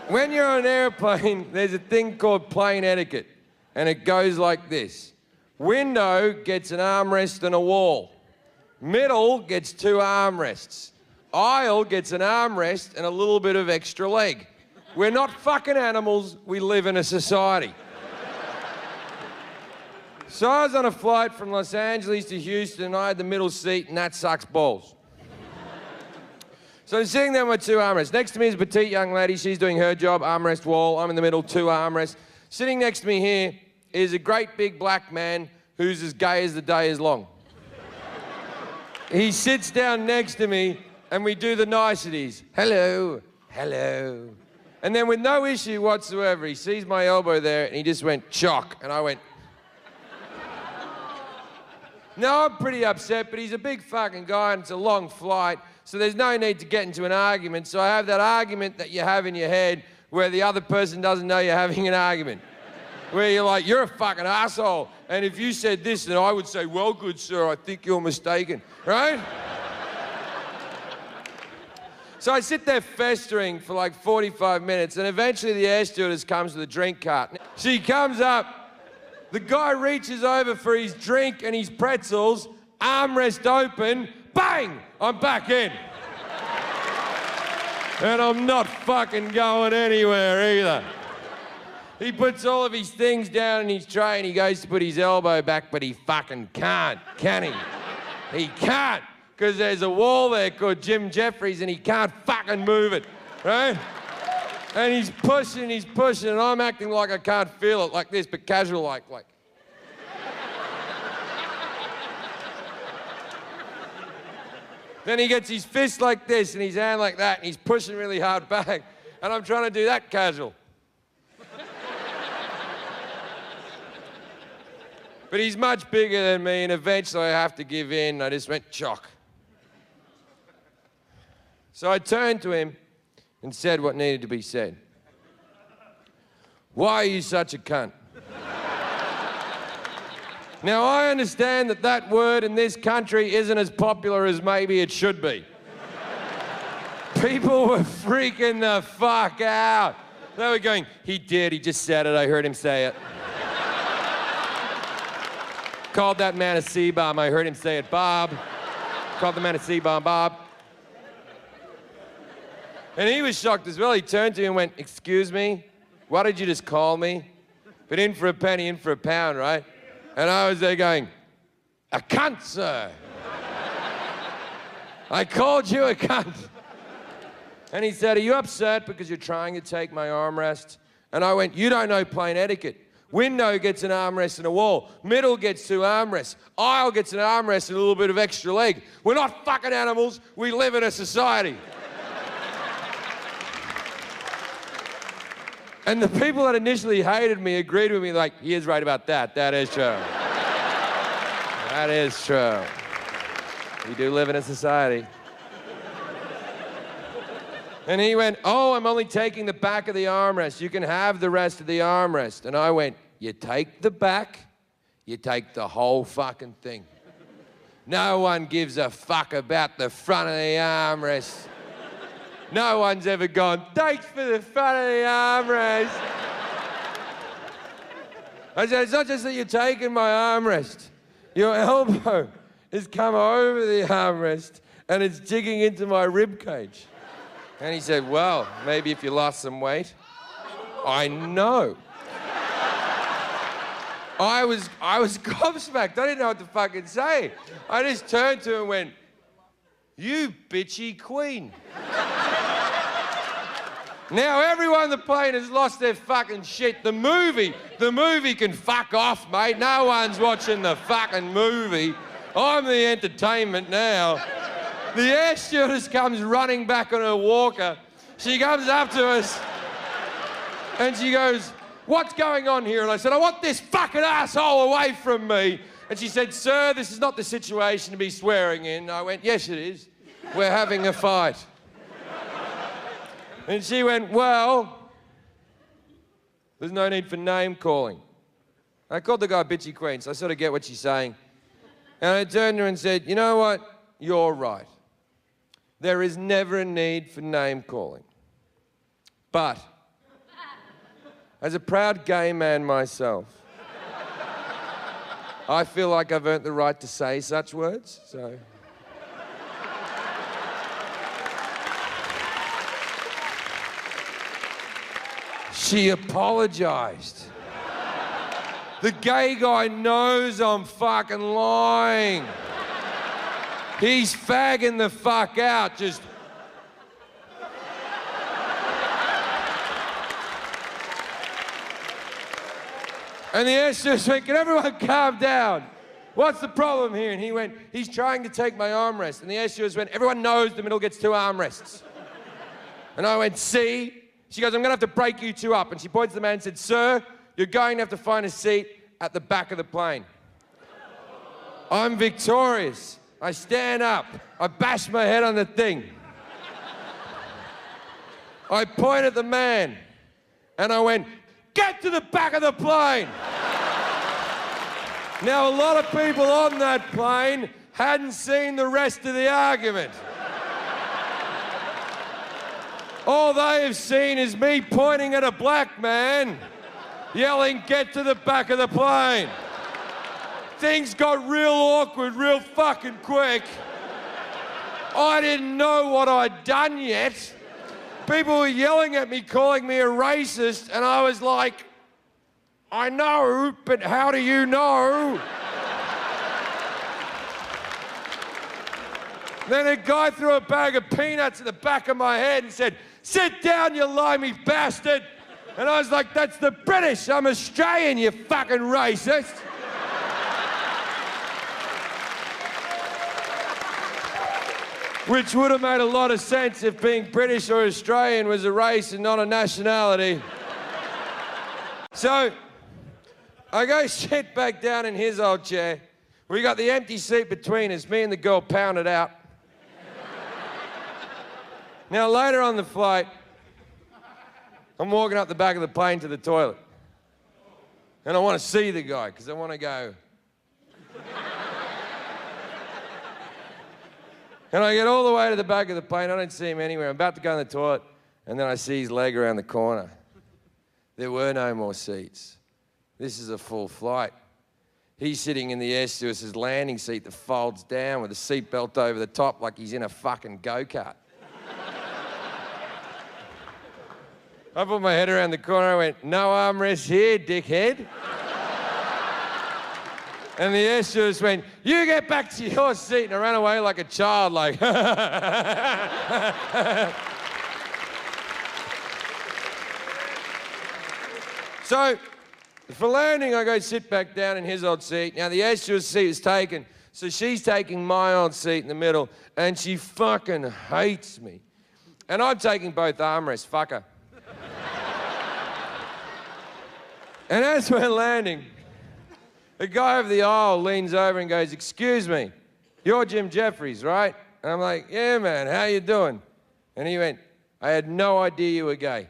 When you're on an airplane, there's a thing called plane etiquette, and it goes like this. Window gets an armrest and a wall. Middle gets 2 armrests. Aisle gets an armrest and a little bit of extra leg. We're not fucking animals, we live in a society. So I was on a flight from Los Angeles to Houston, and I had the middle seat, and that sucks balls. So I'm sitting there with 2 armrests. Next to me is a petite young lady. She's doing her job, armrest wall. I'm in the middle, 2 armrests. Sitting next to me here is a great big black man who's as gay as the day is long. He sits down next to me, and we do the niceties. Hello, hello. And then with no issue whatsoever, he sees my elbow there, and he just went, chock. And I went... No, I'm pretty upset, but he's a big fucking guy, and it's a long flight, so there's no need to get into an argument. So I have that argument that you have in your head where the other person doesn't know you're having an argument. Where you're like, you're a fucking asshole. And if you said this, then I would say, well, good sir, I think you're mistaken, right? So I sit there festering for like 45 minutes, and eventually the air stewardess comes with a drink cart. She comes up, the guy reaches over for his drink and his pretzels, armrest open, bang, I'm back in. And I'm not fucking going anywhere either. He puts all of his things down in his tray and he goes to put his elbow back, but he fucking can't, can he? He can't, because there's a wall there called Jim Jeffries and he can't fucking move it, right? And he's pushing, and I'm acting like I can't feel it, like this, but casual like. Then he gets his fist like this and his hand like that, and he's pushing really hard back, and I'm trying to do that casual. But he's much bigger than me, and eventually I have to give in. I just went, chock. So I turned to him and said what needed to be said. Why are you such a cunt? Now, I understand that that word in this country isn't as popular as maybe it should be. People were freaking the fuck out. They were going, he did, he just said it, I heard him say it. Called that man a C-bomb, I heard him say it, Bob. Called the man a C-bomb, Bob. And he was shocked as well. He turned to me and went, excuse me, what did you just call me? But in for a penny, in for a pound, right? And I was there going, a cunt, sir. I called you a cunt. And he said, are you upset because you're trying to take my armrest? And I went, you don't know plane etiquette. Window gets an armrest and a wall. Middle gets 2 armrests. Aisle gets an armrest and a little bit of extra leg. We're not fucking animals. We live in a society. And the people that initially hated me agreed with me like, he is right about that. That is true. That is true. We do live in a society. And he went, oh, I'm only taking the back of the armrest. You can have the rest of the armrest. And I went, you take the back, you take the whole fucking thing. No one gives a fuck about the front of the armrest. No one's ever gone, thanks for the front of the armrest. I said, it's not just that you're taking my armrest. Your elbow has come over the armrest and it's digging into my rib cage. And he said, well, maybe if you lost some weight. I know. I was gobsmacked. I didn't know what to fucking say. I just turned to him and went, you bitchy queen. Now everyone on the plane has lost their fucking shit. The movie can fuck off, mate. No one's watching the fucking movie. I'm the entertainment now. The air stewardess comes running back on her walker. She comes up to us and she goes, what's going on here? And I said, I want this fucking asshole away from me. And she said, sir, this is not the situation to be swearing in. I went, yes, it is. We're having a fight. And she went, well, there's no need for name calling. I called the guy bitchy queen, so I sort of get what she's saying. And I turned to her and said, you know what? You're right. There is never a need for name calling. But As a proud gay man myself, I feel like I've earned the right to say such words, so... She apologized. The gay guy knows I'm fucking lying. He's fagging the fuck out, just... And the air stewardess went, can everyone calm down? What's the problem here? And he went, he's trying to take my armrest. And the air stewardess went, everyone knows the middle gets 2 armrests. And I went, see? She goes, I'm gonna have to break you 2 up. And she points to the man and said, sir, you're going to have to find a seat at the back of the plane. I'm victorious. I stand up. I bash my head on the thing. I point at the man and I went, get to the back of the plane. Now, a lot of people on that plane hadn't seen the rest of the argument. All they have seen is me pointing at a black man, yelling, get to the back of the plane. Things got real awkward real fucking quick. I didn't know what I'd done yet. People were yelling at me, calling me a racist, and I was like, I know, but how do you know? Then a guy threw a bag of peanuts at the back of my head and said, sit down, you limey bastard. And I was like, that's the British. I'm Australian, you fucking racist. Which would have made a lot of sense if being British or Australian was a race and not a nationality. So, I go sit back down in his old chair. We got the empty seat between us. Me and the girl pounded out. Now, later on the flight, I'm walking up the back of the plane to the toilet. And I want to see the guy, because I want to go... And I get all the way to the back of the plane. I don't see him anywhere. I'm about to go in the toilet, and then I see his leg around the corner. There were no more seats. This is a full flight. He's sitting in the air stewardess's landing seat that folds down with a seatbelt over the top like he's in a fucking go-kart. I put my head around the corner. I went, no armrest here, dickhead. And the air stewardess went, you get back to your seat. And I ran away like a child, like... So, for landing, I go sit back down in his old seat. Now, the air stewardess seat is taken, so she's taking my old seat in the middle, and she fucking hates me. And I'm taking both armrests, fuck her. And as we're landing, the guy over the aisle leans over and goes, excuse me, you're Jim Jeffries, right? And I'm like, yeah, man, how you doing? And he went, I had no idea you were gay.